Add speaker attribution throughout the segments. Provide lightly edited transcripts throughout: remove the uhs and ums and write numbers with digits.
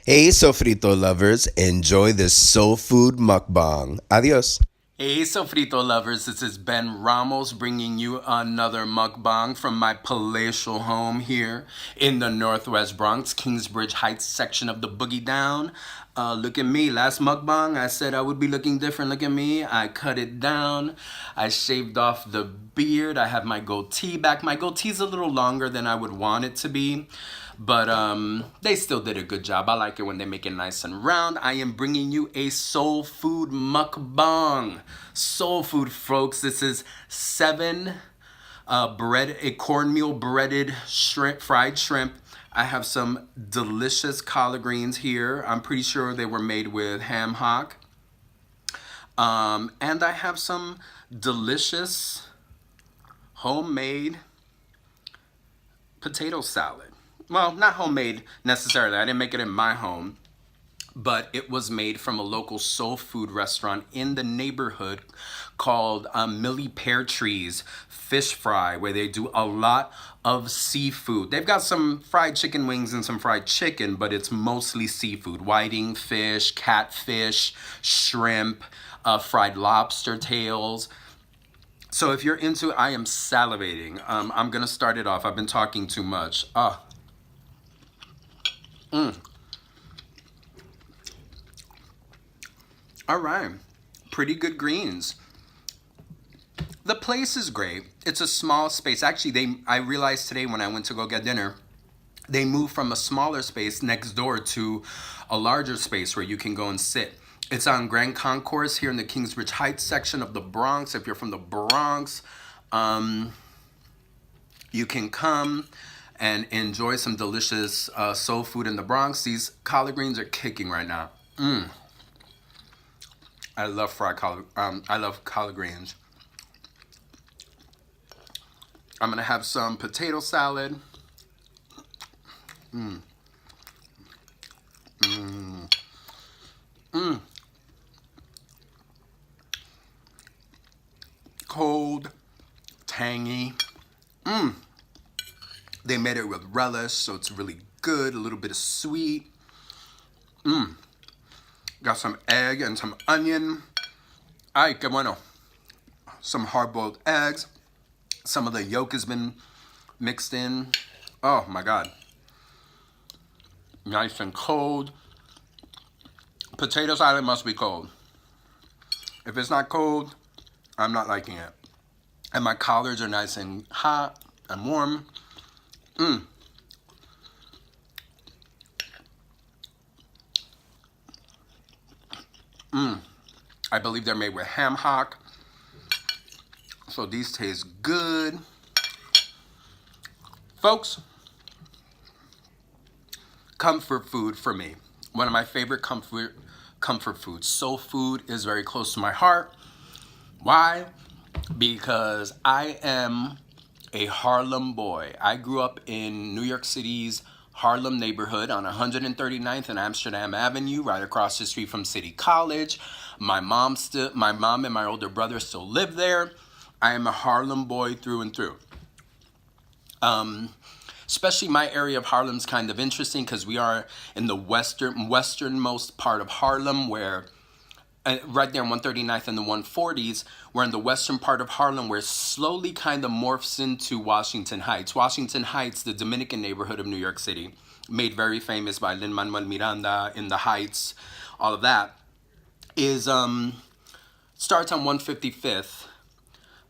Speaker 1: Hey, sofrito lovers, enjoy this soul food mukbang. Adios.
Speaker 2: Hey, sofrito lovers, this is Ben Ramos bringing you another mukbang from my palatial home here in the Northwest Bronx, Kingsbridge Heights section of the Boogie Down. Look at me. Last mukbang, I said I would be looking different. Look at me. I cut it down. I shaved off the beard. I have my goatee back. My goatee's a little longer than I would want it to be. But they still did a good job. I like it when they make it nice and round. I am bringing you a soul food mukbang. Soul food, folks. This is seven a cornmeal breaded shrimp, fried shrimp. I have some delicious collard greens here. I'm pretty sure they were made with ham hock. And I have some delicious homemade potato salad. Well, not homemade necessarily. I didn't make it in my home, but it was made from a local soul food restaurant in the neighborhood called Millie Pear Trees Fish Fry, where they do a lot of seafood. They've got some fried chicken wings and some fried chicken, but it's mostly seafood: whiting fish, catfish, shrimp, fried lobster tails. So if you're into, I am salivating. I'm gonna start it off. I've been talking too much. All right, pretty good greens. The place is great. It's a small space. Actually, I realized today when I went to go get dinner, they moved from a smaller space next door to a larger space where you can go and sit. It's on Grand Concourse here in the Kingsbridge Heights section of the Bronx. If you're from the Bronx, um, you can come and enjoy some delicious soul food in the Bronx. These collard greens are kicking right now. I love fried collard. I love collard greens. I'm gonna have some potato salad. Cold, tangy. They made it with relish, so it's really good. A little bit of sweet. Got some egg and some onion. Ay, qué bueno. Some hard-boiled eggs. Some of the yolk has been mixed in. Oh my God. Nice and cold. Potato salad must be cold. If it's not cold, I'm not liking it. And my collards are nice and hot and warm. I believe they're made with ham hock. So these taste good. Folks, comfort food for me. One of my favorite comfort foods. Soul food is very close to my heart. Why? Because I am a Harlem boy. I grew up in New York City's Harlem neighborhood on 139th and Amsterdam Avenue, right across the street from City College. My mom and my older brother still live there. I am a Harlem boy through and through. Especially my area of Harlem's kind of interesting because we are in the westernmost part of Harlem, where right there on 139th and the 140s, we're in the western part of Harlem, where it slowly kind of morphs into Washington Heights. Washington Heights, the Dominican neighborhood of New York City, made very famous by Lin-Manuel Miranda, In the Heights, all of that, is starts on 155th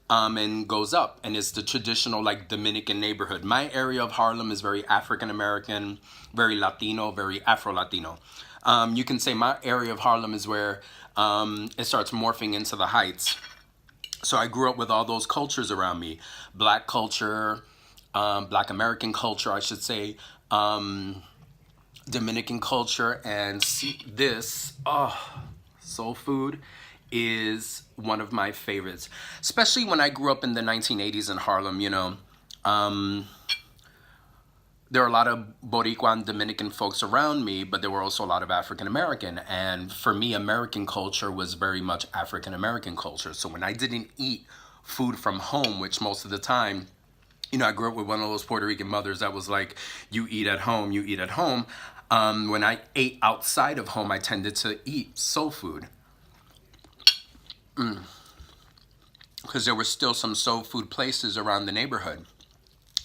Speaker 2: and goes up, and it's the traditional like Dominican neighborhood. My area of Harlem is very African American, very Latino, very Afro Latino. You can say my area of Harlem is where it starts morphing into the Heights. So I grew up with all those cultures around me: Black culture, Black American culture, I should say, Dominican culture, and soul food is one of my favorites, especially when I grew up in the 1980s in Harlem. There were a lot of Boricua and Dominican folks around me, but there were also a lot of African American. And for me, American culture was very much African American culture. So when I didn't eat food from home, which most of the time, I grew up with one of those Puerto Rican mothers that was like, you eat at home, you eat at home. When I ate outside of home, I tended to eat soul food. Because there were still some soul food places around the neighborhood.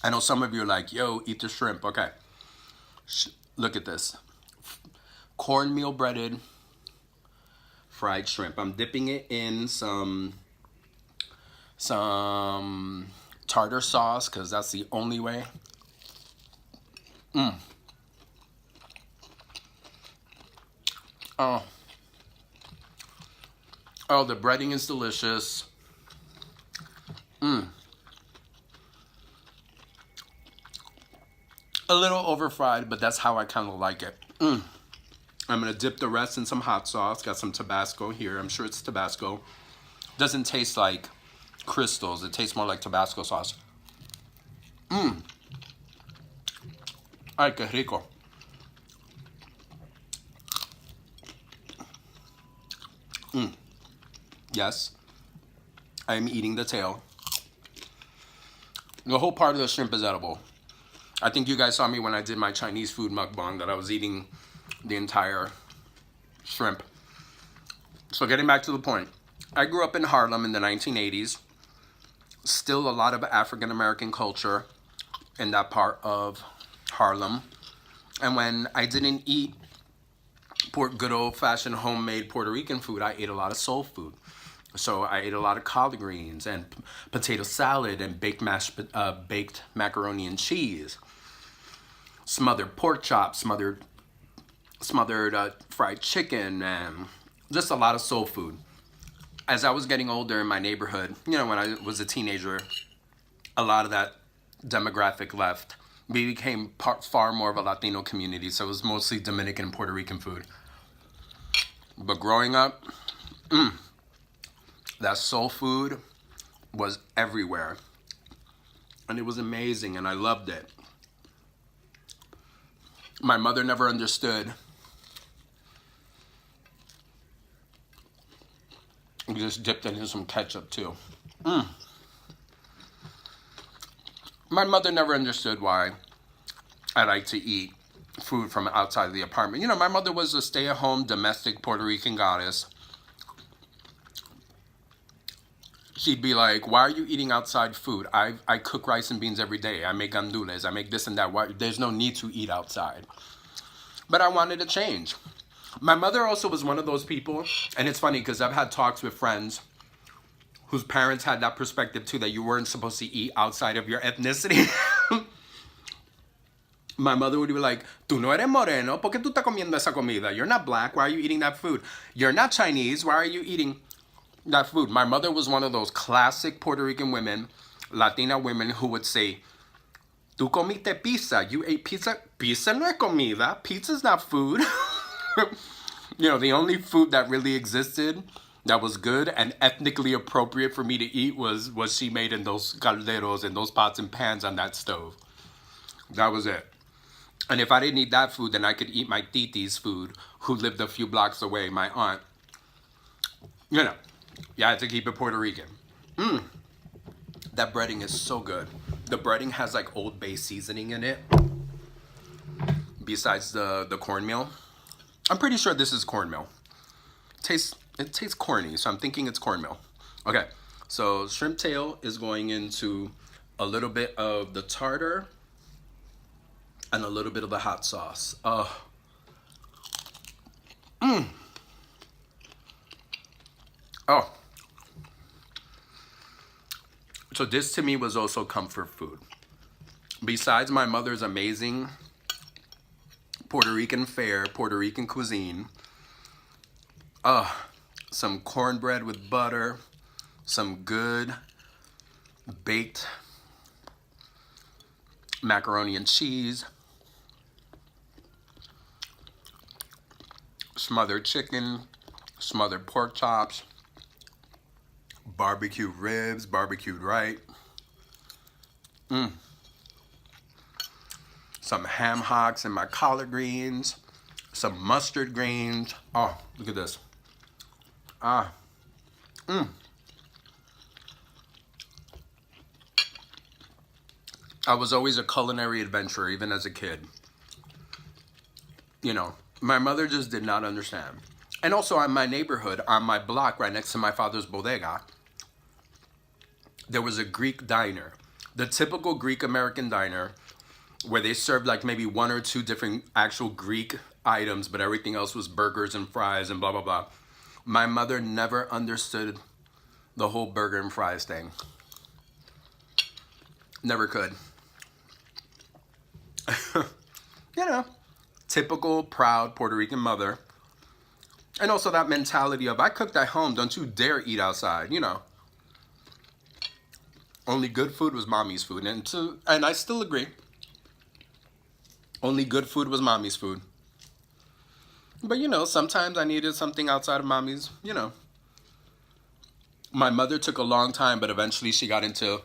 Speaker 2: I know some of you are like, yo, eat the shrimp. Okay. Look at this. Cornmeal breaded fried shrimp. I'm dipping it in some tartar sauce because that's the only way. Oh, oh, the breading is delicious. A little over fried, but that's how I kind of like it. I'm gonna dip the rest in some hot sauce. Got some Tabasco here. I'm sure it's Tabasco. Doesn't taste like crystals. It tastes more like Tabasco sauce. Ay, qué rico. Yes, I am eating the tail. The whole part of the shrimp is edible. I think you guys saw me when I did my Chinese food mukbang that I was eating the entire shrimp. So getting back to the point, I grew up in Harlem in the 1980s. Still a lot of African American culture in that part of Harlem. And when I didn't eat good old fashioned homemade Puerto Rican food, I ate a lot of soul food. So I ate a lot of collard greens and potato salad and baked macaroni and cheese, smothered pork chops, smothered fried chicken, and just a lot of soul food. As I was getting older in my neighborhood, you know, when I was a teenager, a lot of that demographic left. We became far more of a Latino community, so it was mostly Dominican and Puerto Rican food. But growing up, that soul food was everywhere. And it was amazing, and I loved it. My mother never understood. We just dipped it in some ketchup, too. My mother never understood why I like to eat food from outside of the apartment. You know, my mother was a stay-at-home domestic Puerto Rican goddess. She'd be like, why are you eating outside food? I cook rice and beans every day. I make gandules. I make this and that. There's no need to eat outside. But I wanted to change. My mother also was one of those people, and it's funny because I've had talks with friends whose parents had that perspective too, that you weren't supposed to eat outside of your ethnicity. My mother would be like, tú no eres moreno, ¿por qué tú estás comiendo esa comida? You're not black, why are you eating that food? You're not Chinese, why are you eating that food? My mother was one of those classic Puerto Rican women, Latina women, who would say, tú comiste pizza, you ate pizza. Pizza no es comida, pizza's not food. You know, the only food that really existed that was good and ethnically appropriate for me to eat was what she made in those calderos and those pots and pans on that stove. That was it. And if I didn't eat that food, then I could eat my titi's food, who lived a few blocks away, my aunt. You know, you had to keep it Puerto Rican. That breading is so good. The breading has like Old Bay seasoning in it, besides the cornmeal. I'm pretty sure this is cornmeal. It tastes corny, so I'm thinking it's cornmeal. Okay, so shrimp tail is going into a little bit of the tartar and a little bit of the hot sauce. Oh. So this to me was also comfort food. Besides my mother's amazing Puerto Rican fare, Puerto Rican cuisine, some cornbread with butter, some good baked macaroni and cheese, smothered chicken, smothered pork chops, barbecued ribs, barbecued right. Some ham hocks and my collard greens, some mustard greens. Oh, look at this. I was always a culinary adventurer, even as a kid. You know, my mother just did not understand. And also, in my neighborhood, on my block, right next to my father's bodega, there was a Greek diner, the typical Greek American diner, where they served like maybe one or two different actual Greek items, but everything else was burgers and fries and blah blah blah. My mother never understood the whole burger and fries thing. Never could. You know, typical proud Puerto Rican mother. And also that mentality of I cooked at home, don't you dare eat outside, you know. Only good food was mommy's food. And I still agree. Only good food was mommy's food. But you know, sometimes I needed something outside of mommy's, you know. My mother took a long time, but eventually she got into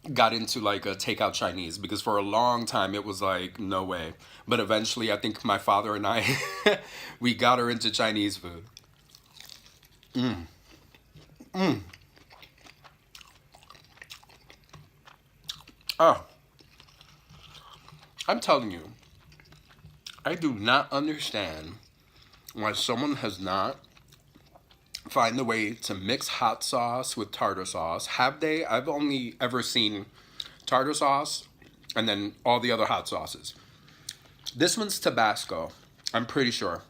Speaker 2: like a takeout Chinese because for a long time it was like no way. But eventually I think my father and I we got her into Chinese food. Oh, I'm telling you, I do not understand why someone has not find the way to mix hot sauce with tartar sauce. Have they? I've only ever seen tartar sauce and then all the other hot sauces. This one's Tabasco. I'm pretty sure.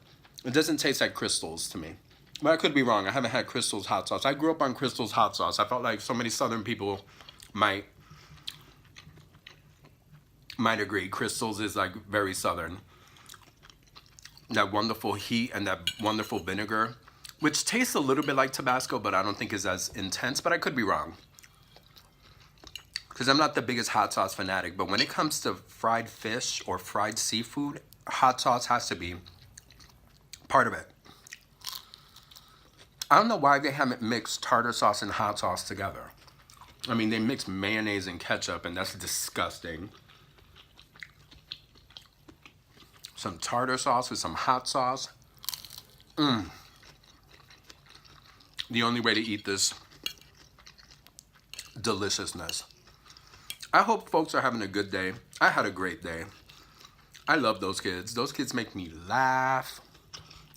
Speaker 2: It doesn't taste like Crystal's to me. But I could be wrong. I haven't had Crystal's hot sauce. I grew up on Crystal's hot sauce. I felt like so many Southern people might might agree. Crystal's is like very Southern. That wonderful heat and that wonderful vinegar, which tastes a little bit like Tabasco, but I don't think is as intense. But I could be wrong because I'm not the biggest hot sauce fanatic. But when it comes to fried fish or fried seafood, hot sauce has to be part of it. I don't know why they haven't mixed tartar sauce and hot sauce together. I mean, they mix mayonnaise and ketchup, and that's disgusting. Some tartar sauce with some hot sauce. The only way to eat this deliciousness. I hope folks are having a good day. I had a great day. I love those kids. Those kids make me laugh.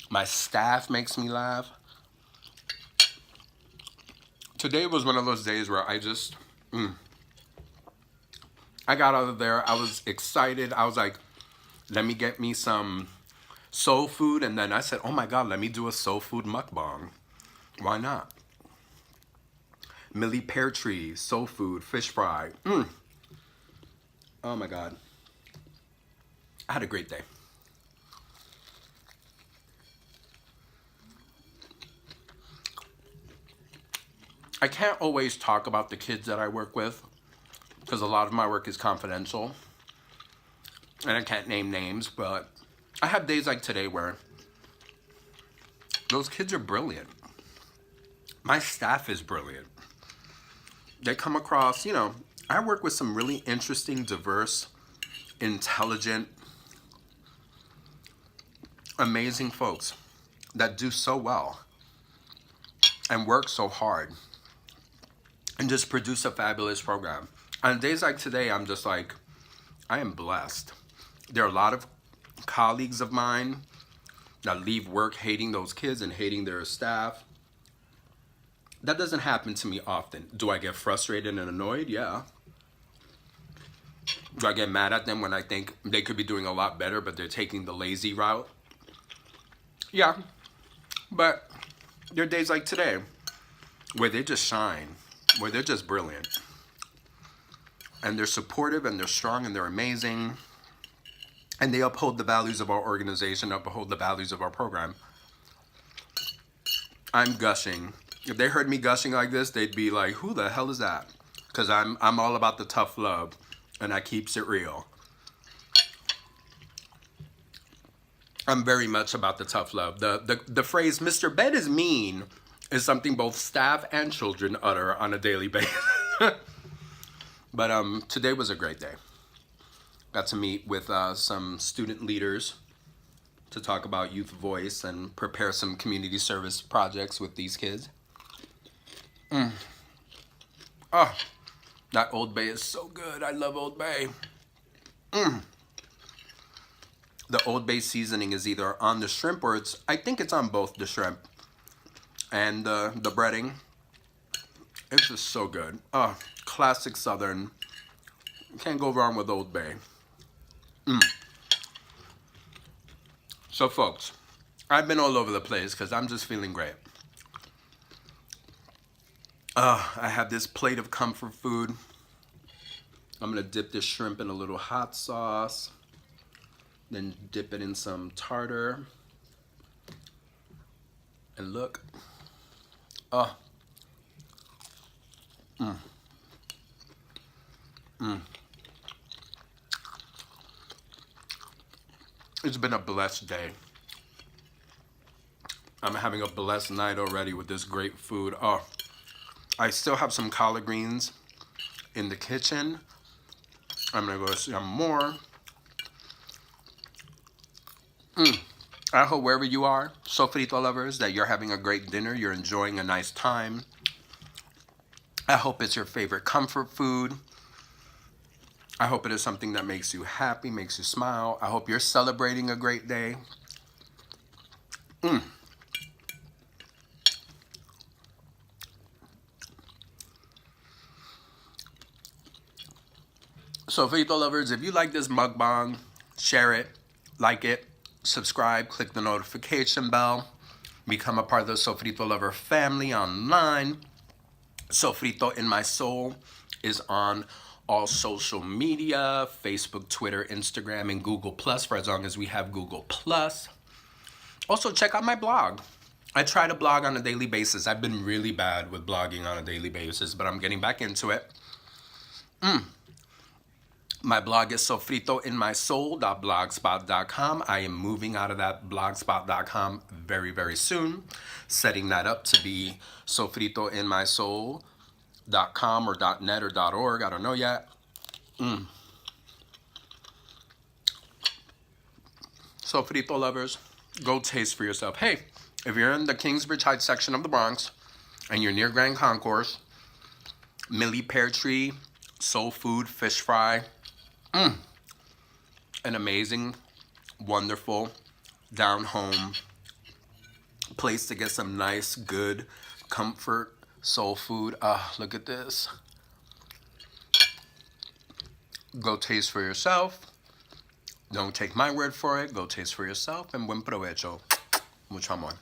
Speaker 2: My staff makes me laugh. Today was one of those days where I got out of there. I was excited. I was like, let me get me some soul food. And then I said, oh my God, let me do a soul food mukbang. Why not? Millie pear tree, soul food, fish fry. Oh my God. I had a great day. I can't always talk about the kids that I work with because a lot of my work is confidential and I can't name names, but I have days like today where those kids are brilliant. My staff is brilliant. They come across, you know, I work with some really interesting, diverse, intelligent, amazing folks that do so well and work so hard and just produce a fabulous program. On days like today, I'm just like, I am blessed. There are a lot of colleagues of mine that leave work hating those kids and hating their staff. That doesn't happen to me often. Do I get frustrated and annoyed? Yeah. Do I get mad at them when I think they could be doing a lot better, but they're taking the lazy route? Yeah. But there are days like today where they just shine, where they're just brilliant. And they're supportive and they're strong and they're amazing. And they uphold the values of our organization, uphold the values of our program. I'm gushing. If they heard me gushing like this, they'd be like, who the hell is that? Because I'm all about the tough love and I keeps it real. I'm very much about the tough love. The phrase, Mr. Ben is mean, is something both staff and children utter on a daily basis. But today was a great day. Got to meet with some student leaders to talk about youth voice and prepare some community service projects with these kids. Oh, that Old Bay is so good. I love Old Bay. The Old Bay seasoning is either on the shrimp or I think it's on both the shrimp and the breading. It's just so good. Classic Southern. Can't go wrong with Old Bay. So folks, I've been all over the place because I'm just feeling great. I have this plate of comfort food. I'm gonna dip this shrimp in a little hot sauce, then dip it in some tartar. And look, it's been a blessed day. I'm having a blessed night already with this great food. I still have some collard greens in the kitchen. I'm gonna go see some more. I hope wherever you are, sofrito lovers, that you're having a great dinner, you're enjoying a nice time. I hope it's your favorite comfort food. I hope it is something that makes you happy, makes you smile. I hope you're celebrating a great day. Sofrito lovers, if you like this mukbang, share it, like it, subscribe, click the notification bell, become a part of the Sofrito lover family online. Sofrito in My Soul is on all social media, Facebook, Twitter, Instagram, and Google Plus, for as long as we have Google Plus. Also, check out my blog. I try to blog on a daily basis. I've been really bad with blogging on a daily basis, but I'm getting back into it. My blog is sofritoinmysoul.blogspot.com. I am moving out of that blogspot.com very, very soon, setting that up to be sofritoinmysoul.com or .net or .org. I don't know yet. Sofrito lovers, go taste for yourself. Hey, if you're in the Kingsbridge Heights section of the Bronx and you're near Grand Concourse, Millie Pear Tree, Soul Food, Fish Fry, an amazing, wonderful, down-home place to get some nice, good, comfort, soul food. Look at this. Go taste for yourself. Don't take my word for it. Go taste for yourself. And buen provecho. Mucho amor.